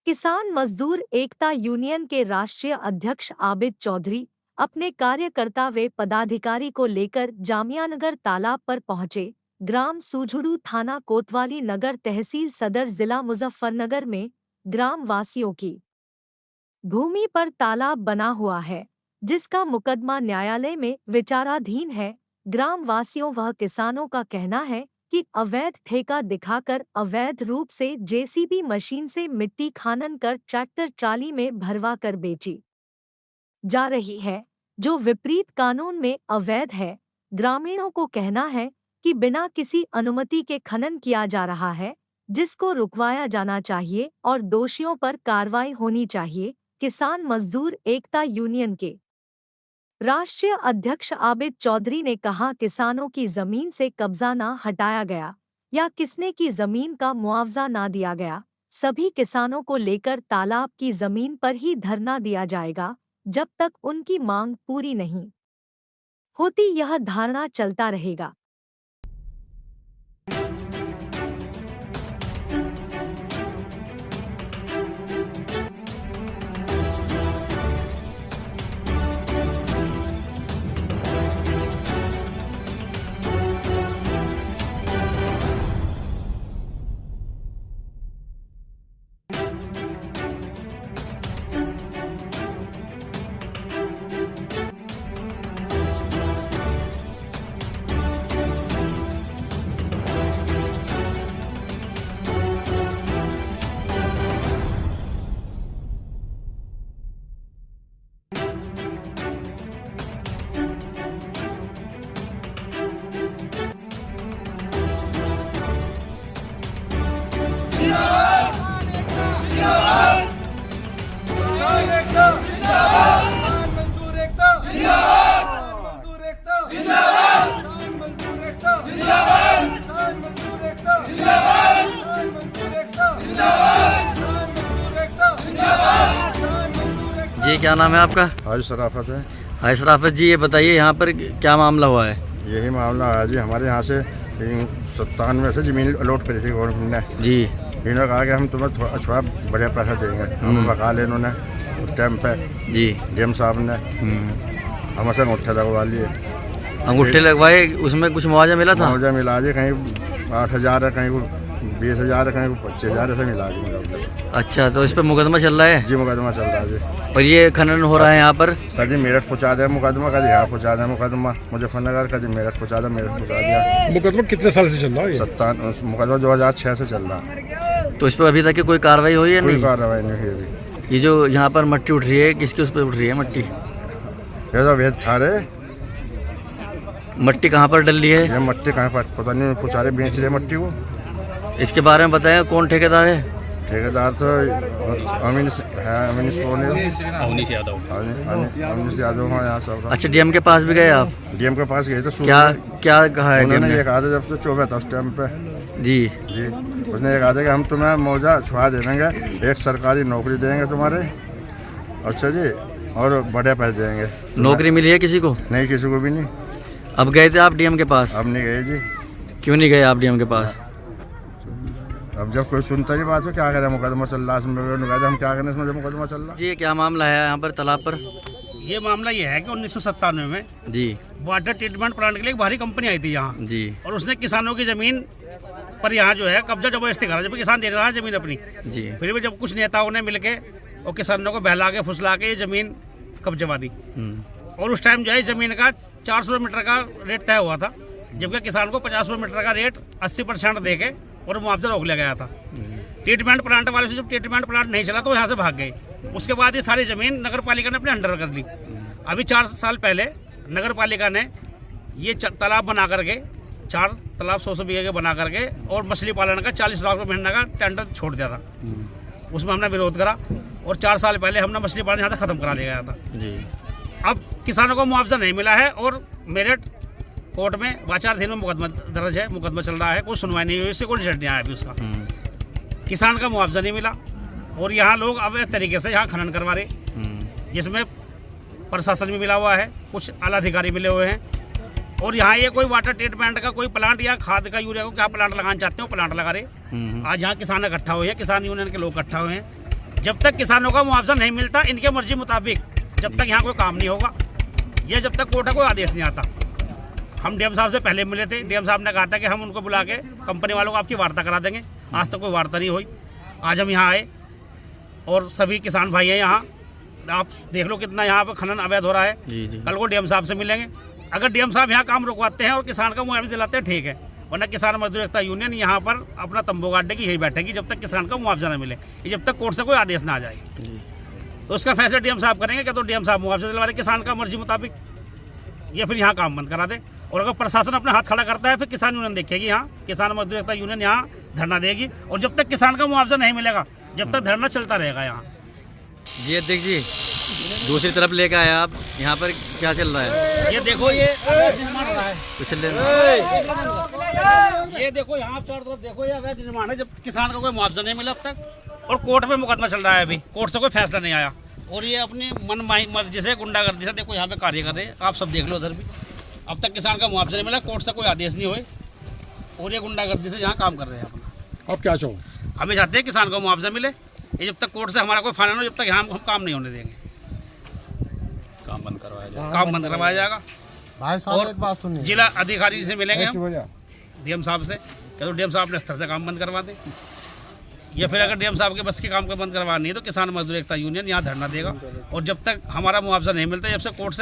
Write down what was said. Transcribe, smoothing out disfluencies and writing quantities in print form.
किसान मजदूर एकता यूनियन के राष्ट्रीय अध्यक्ष आबिद चौधरी अपने कार्यकर्ता व पदाधिकारी को लेकर जामियानगर तालाब पर पहुंचे। ग्राम सूझड़ू, थाना कोतवाली नगर, तहसील सदर, जिला मुजफ्फरनगर में ग्राम वासियों की भूमि पर तालाब बना हुआ है, जिसका मुकदमा न्यायालय में विचाराधीन है। ग्राम वासियों व किसानों का कहना है कि अवैध ठेका दिखाकर अवैध रूप से जेसीबी मशीन से मिट्टी खनन कर ट्रैक्टर ट्राली में भरवा कर बेची जा रही है, जो विपरीत कानून में अवैध है। ग्रामीणों को कहना है कि बिना किसी अनुमति के खनन किया जा रहा है, जिसको रुकवाया जाना चाहिए और दोषियों पर कार्रवाई होनी चाहिए। किसान मजदूर एकता यूनियन के राष्ट्रीय अध्यक्ष आबिद चौधरी ने कहा, किसानों की जमीन से कब्जा न हटाया गया या किसने की जमीन का मुआवजा न दिया गया, सभी किसानों को लेकर तालाब की जमीन पर ही धरना दिया जाएगा जब तक उनकी मांग पूरी नहीं होती। यह धारणा चलता रहेगा। जी, क्या नाम है आपका? हाजी शराफत है। हाय शराफत जी, ये बताइए यहाँ पर क्या मामला हुआ है? यही मामला है जी, हमारे यहाँ से 97 से ज़मीन अलॉट करी थी गवर्नमेंट ने जी। इन्होंने कहा कि हम तुम्हें थोड़ा बढ़िया पैसा देंगे। हमें बका ले इन्होंने उस टाइम पे जी डीएम साहब ने हमसे अंगूठे लगवा लिए। अंगूठे लगवाए, उसमें कुछ मुआवजा मिला था? मुआवजा मिला जी, कहीं 8,000 है, कहीं 20,000 है, कहीं 25,000 ऐसे मिला जी। अच्छा, तो इस पर मुकदमा चल रहा है? जी मुकदमा चल रहा है जी। और ये खनन हो रहा है यहाँ पर? कभी मेरठ पहुँचा दिया मुकदमा, कभी यहाँ पहुँचा दिया मुकदमा मुजफ्फरनगर, कभी मेरठ पहुँचा दिया। मुकदमा कितने साल से चल रहा है? 57 मुकदमा 2006 से चल रहा है। तो इस पर अभी तक की कोई कार्रवाई हुई है? कोई कार्रवाई नहीं हुई अभी। ये जो यहाँ पर मट्टी उठ रही है, किसकी उस पर उठ रही है मट्टी? ऐसा वेद ठारे मट्टी कहाँ पर डल रही है? ये मट्टी कहाँ पर पता नहीं, पुचारे बेच रहे मट्टी को। इसके बारे में बताएं, कौन ठेकेदार है? ठेकेदार तो अमीश यादव है यहाँ सब। अच्छा, डीएम के पास भी गए आप? डीएम के पास गए तो क्या कहा है? उन्होंने ये कहा था, जब से 24 था उस टाइम पे जी, उसने ये कहा था कि हम तुम्हें मुआवजा छुड़ा दे देंगे, एक सरकारी नौकरी देंगे तुम्हारे, अच्छा जी, और बढ़िया पैसे देंगे। नौकरी मिली है किसी को? नहीं, किसी को भी नहीं। अब गए थे आप डीएम के पास? अब नहीं गए जी। क्यों नहीं गए आप डीएम के पास? अब जब कोई सुनता नहीं बात है, क्या करें, मुकदमा चल रहा है, हम क्या करें इसमें जब मुकदमा चल रहा है। जी, क्या मामला है यहाँ पर तालाब पर? ये मामला ये है कि 1997 में जी वाटर ट्रीटमेंट प्लांट के लिए एक भारी कंपनी आई थी यहाँ जी, और उसने किसानों की जमीन पर यहाँ जो है कब्जा जबरदस्ती करा, जब किसान दे रहा है जमीन अपनी जी। फिर भी जब कुछ नेताओं ने मिलके और किसानों को बहला के फुसला के ये जमीन कब्जवा दी। और उस टाइम जो है जमीन का 400 मीटर का रेट तय हुआ था, जबकि किसान को 50 मीटर का रेट 80% दे के और मुआवजा रोक लिया गया था। ट्रीटमेंट प्लांट वाले से जब ट्रीटमेंट प्लांट नहीं चला तो यहाँ से भाग गए। उसके बाद ये सारी जमीन नगर पालिका ने अपने अंडर कर ली। अभी 4 साल पहले नगर पालिका ने ये तालाब बना करके, 4 तालाब 100 बीघे के बना करके और मछली पालन का 40 लाख रुपये महीने का टेंडर छोड़ दिया था। उसमें हमने विरोध करा और 4 साल पहले हमने मछली पालन यहाँ से खत्म करा दिया गया था जी। अब किसानों को मुआवजा नहीं मिला है और मेरठ कोर्ट में वाचाराधीन में मुकदमा दर्ज है, मुकदमा चल रहा है, कोई सुनवाई नहीं हुई, उससे कोई रिजल्ट नहीं आया अभी उसका। किसान का मुआवजा नहीं मिला और यहाँ लोग अवैध तरीके से यहाँ खनन करवा रहे, जिसमें प्रशासन भी मिला हुआ है, कुछ आला अधिकारी मिले हुए हैं। और यहाँ ये कोई वाटर ट्रीटमेंट का कोई प्लांट या खाद का यूरिया को क्या प्लांट लगाना चाहते हो प्लांट लगा रहे। आज यहाँ किसान इकट्ठा हुए हैं, किसान यूनियन के लोग इकट्ठा हुए हैं जब तक किसानों का मुआवजा नहीं मिलता इनके मर्जी मुताबिक, जब तक यहाँ कोई काम नहीं होगा, ये जब तक कोर्ट का कोई आदेश नहीं आता। हम डीएम साहब से पहले मिले थे, डीएम साहब ने कहा था कि हम उनको बुला के कंपनी वालों को आपकी वार्ता करा देंगे। आज तक कोई वार्ता नहीं हुई। आज हम यहाँ आए और सभी किसान भाई हैं यहाँ, आप देख लो कितना यहाँ पर खनन अवैध हो रहा है। जी जी। कल को डीएम साहब से मिलेंगे, अगर डीएम साहब यहाँ काम रुकवाते हैं और किसान का मुआवजा दिलाते हैं ठीक है, वरना किसान मजदूर एकता यूनियन यहाँ पर अपना तंबू गाड़ने यही बैठेगी जब तक किसान का मुआवजा न मिले, ये जब तक कोर्ट से कोई आदेश ना आ जाए। तो उसका फैसला डीएम साहब करेंगे कि तो डीएम साहब मुआवजा दिलवा दे किसान का मर्जी मुताबिक, या फिर यहाँ काम बंद करा दे। और अगर प्रशासन अपना हाथ खड़ा करता है फिर किसान यूनियन देखेगी, यहाँ किसान मजदूर एकता यूनियन यहाँ धरना देगी, और जब तक किसान का मुआवजा नहीं मिलेगा जब तक धरना चलता रहेगा यहाँ। जी अध्यक्ष जी, दूसरी तरफ लेकर आए आप, यहाँ पर क्या चल रहा है? ये देखो ये अवैध निर्माण हो रहा है, कुछ ले ये देखो यहाँ चारों तरफ देखो ये अवैध निर्माण है। जब किसान का कोई मुआवजा नहीं मिला अब तक, और कोर्ट में मुकदमा चल रहा है, अभी कोर्ट से कोई फैसला नहीं आया, और ये अपनी मन मर्जी से गुंडागर्दी से देखो यहाँ पे कार्य कर रहे हैं। आप सब देख लो उधर भी, अब तक किसान का मुआवजा नहीं मिला, कोर्ट से कोई आदेश नहीं हुए, और ये गुंडागर्दी से यहाँ काम कर रहे हैं अपना। आप क्या चाहो? हमें चाहते हैं किसान को मुआवजा मिले, ये जब तक कोर्ट से हमारा कोई फाइनल हो जब तक यहाँ हम काम नहीं होने देंगे, काम बंद करवाया जाएगा। भाई साहब एक बात सुनिए, जिला अधिकारी से मिलेंगे हम डीएम साहब से, क्या तो डीएम साहब ने स्तर से काम बंद करवा दे, या फिर अगर डीएम साहब के बस के काम को बंद करवानी है तो किसान मजदूर एकता यूनियन यहाँ धरना देगा, और जब तक हमारा मुआवजा नहीं मिलता, जब से कोर्ट से